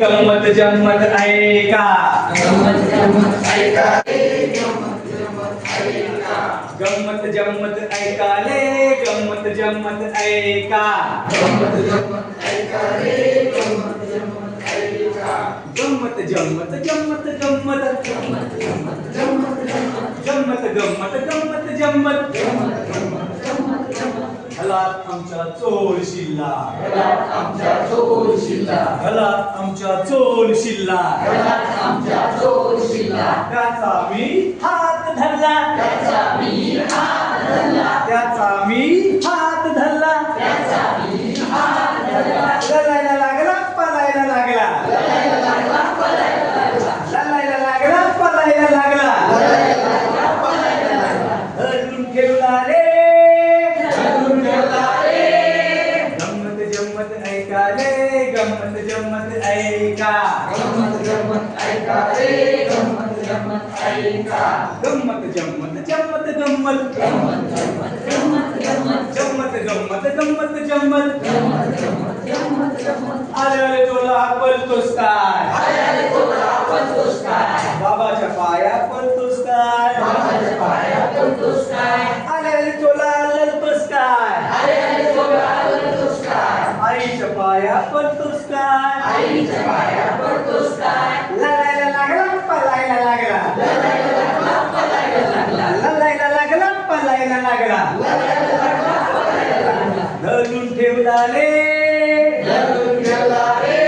गंमत जम्मत ऐका. गंमत जम्मत ऐका रे. गंमत जम्मत ऐका ले. गंमत जम्मत ऐका. गंमत जम्मत ऐका रे. गंमत जम्मत ऐका. गंमत जम्मत जम्मत गंमत. गंमत जम्मत जम्मत जम्मत. गंमत गंमत गंमत जम्मत. गंमत जम्मत जम्मत जम्मत. घरात आमच्या चोर शिल्ला. घरात आमच्या चोर शिल्ला. घरात आमच्या चोर शिल्ला. घरात आमच्या चोर शिल्ला. त्याचा मी हात धरला. त्याचा मी हात धरला. त्याचा मी हात धरला. त्याचा मी हात धरला. लढायला लागला पळायला लागला. लढायला लागला पळायला लागला. लढायला लागला पळायला लागला. लढायला लागला पळायला लागला. धरून ठेवला रे. धरून ठेवला रे. गंमत जम्मत ऐका रे. गंमत जम्मत ऐका. गंमत जम्मत ऐका रे. गंमत जम्मत ऐका. गंमत जम्मत जम्मत गंमत. गंमत जम्मत जम्मत जम्मत. जम्मत गंमत गंमत जम्मत. गंमत जम्मत जम्मत जम्मत. आले तुला पळतोस काय. आल्याने तोडा पळतोस काय. बाबाच्या पाया पळतोस काय. बाबाच्या पाया पळतोस काय. आले तुला लढतोस काय. आल्याने तोडा पळतोस काय. आईच्या पाया पळतोस काय. आईच्या पाया पळतोस काय. लढायला लागला पळायला लागला. लढायला लागला पळायला लागला. लढायला लागला पळायला लागला. लढायला लागला पळायला लागला. धरून ठेवला रे. धरून ठेवला रे.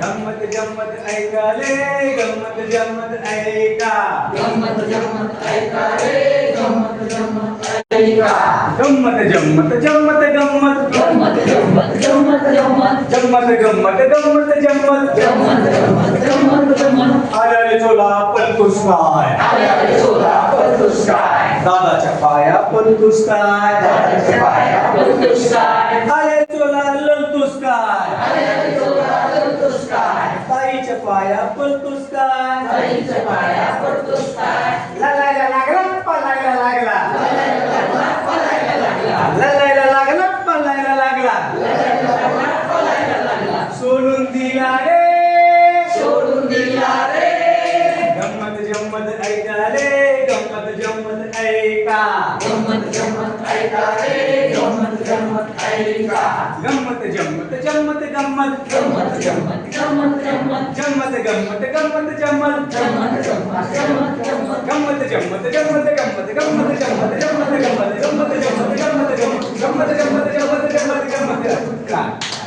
गंमत जम्मत ऐका रे. गंमत जम्मत ऐका. गंमत जम्मत ऐका रे. गंमत जम्मत ऐका. गंमत जम्मत जम्मत गंमत. गंमत जम्मत जम्मत जम्मत. जम्मत गंमत गंमत जम्मत. जम्मत जम्मत जम्मत जम्मत. आले तुला पळतोस काय. आल्याने तोडा पळतोस काय. दादाच्या पाया पळतोस काय. दादाच्या पाया पळतोस काय. आले तुला लढतोस काय. आल्याने तोडा पळतोस काय. ताईच्या पाया पळतोस काय. आईच्या पाया पळतोस काय. लढायला लागला पळायला लागला. लढायला लागला पळायला लागला. लढायला लागला पळायला लागला. लढायला लागला पळायला लागला. सोडून दिला रे. सोडून दिला रे. गंमत जम्मत ऐका रे. गंमत जम्मत ऐका. गंमत जम्मत ऐका रे. गंमत जम्मत ऐका. गंमत जम्मत जम्मत गंमत. गंमत जम्मत जम्मत जम्मत. जम्मत गंमत गंमत जम्मत. जम्मत जम्मत जम्मत जम्मत. गंमत जम्मत गंमत गंमत. गंमत जम्मत गंमत गंमत. गंमत जम्मत गंमत गंमत. गंमत जम्मत गंमत गंमत गंमत.